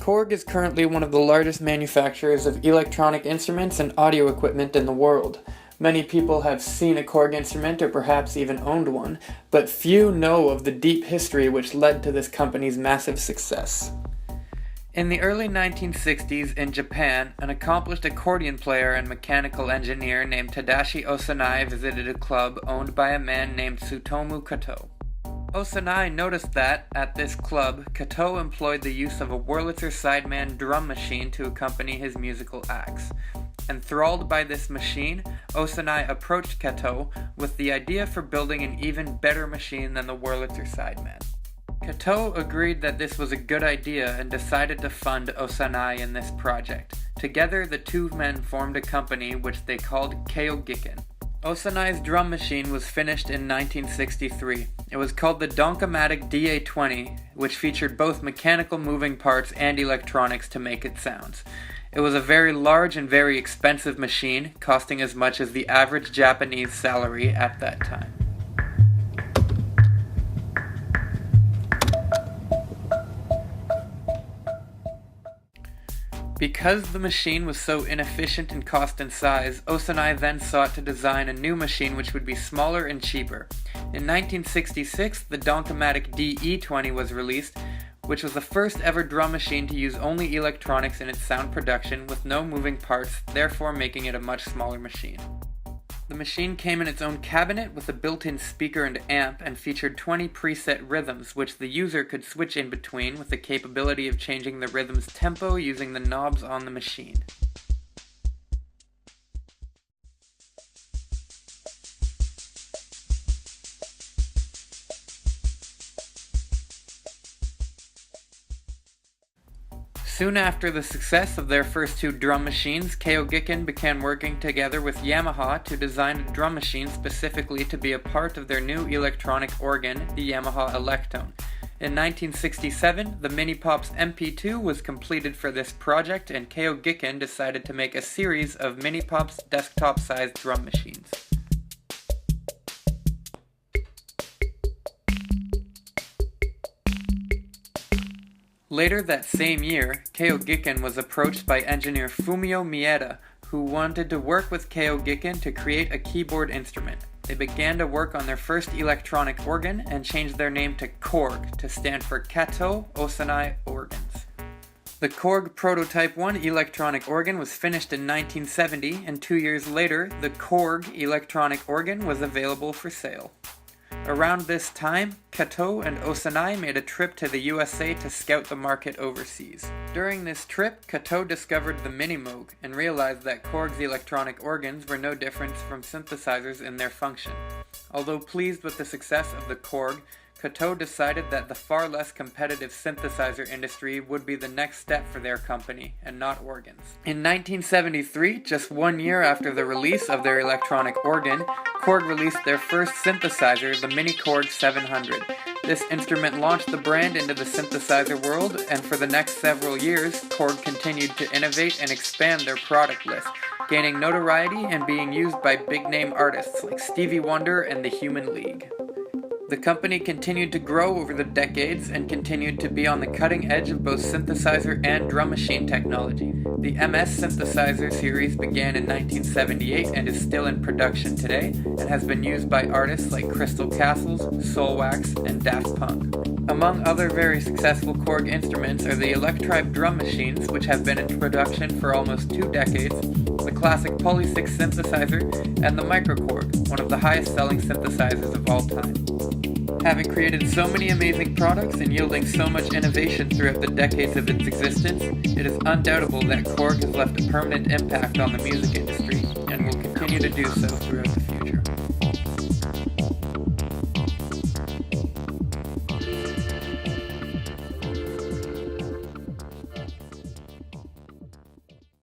Korg is currently one of the largest manufacturers of electronic instruments and audio equipment in the world. Many people have seen a Korg instrument or perhaps even owned one, but few know of the deep history which led to this company's massive success. In the early 1960s in Japan, an accomplished accordion player and mechanical engineer named Tadashi Osanai visited a club owned by a man named Tsutomu Kato. Osanai noticed that, at this club, Kato employed the use of a Wurlitzer Sideman drum machine to accompany his musical acts. Enthralled by this machine, Osanai approached Kato with the idea for building an even better machine than the Wurlitzer Sideman. Kato agreed that this was a good idea and decided to fund Osanai in this project. Together, the two men formed a company which they called Keiō-Giken. Osanai's drum machine was finished in 1963. It was called the Donkomatic DA-20, which featured both mechanical moving parts and electronics to make its sounds. It was a very large and very expensive machine, costing as much as the average Japanese salary at that time. Because the machine was so inefficient in cost and size, Osanai then sought to design a new machine which would be smaller and cheaper. In 1966, the Donkomatic DE-20 was released, which was the first ever drum machine to use only electronics in its sound production with no moving parts, therefore making it a much smaller machine. The machine came in its own cabinet with a built-in speaker and amp and featured 20 preset rhythms which the user could switch in between with the capability of changing the rhythm's tempo using the knobs on the machine. Soon after the success of their first two drum machines, Keiō-Giken began working together with Yamaha to design a drum machine specifically to be a part of their new electronic organ, the Yamaha Electone. In 1967, the Mini-Pop's MP2 was completed for this project, and Keiō-Giken decided to make a series of Mini-Pop's desktop-sized drum machines. Later that same year, Keiō-Giken was approached by engineer Fumio Mieda, who wanted to work with Keiō-Giken to create a keyboard instrument. They began to work on their first electronic organ and changed their name to Korg to stand for Kato Osanai Organs. The Korg Prototype 1 electronic organ was finished in 1970, and 2 years later, the Korg electronic organ was available for sale. Around this time, Kato and Osanai made a trip to the USA to scout the market overseas. During this trip, Kato discovered the Minimoog and realized that Korg's electronic organs were no different from synthesizers in their function. Although pleased with the success of the Korg, Kato decided that the far less competitive synthesizer industry would be the next step for their company, and not organs. In 1973, just 1 year after the release of their electronic organ, Korg released their first synthesizer, the Mini Korg 700. This instrument launched the brand into the synthesizer world, and for the next several years, Korg continued to innovate and expand their product list, gaining notoriety and being used by big-name artists like Stevie Wonder and the Human League. The company continued to grow over the decades and continued to be on the cutting edge of both synthesizer and drum machine technology. The MS synthesizer series began in 1978 and is still in production today, and has been used by artists like Crystal Castles, Soulwax, and Daft Punk. Among other very successful Korg instruments are the Electribe drum machines, which have been in production for almost 2 decades, the classic Poly-6 synthesizer, and the Microkorg, one of the highest-selling synthesizers of all time. Having created so many amazing products and yielding so much innovation throughout the decades of its existence, it is undoubtable that Korg has left a permanent impact on the music industry, and will continue to do so throughout the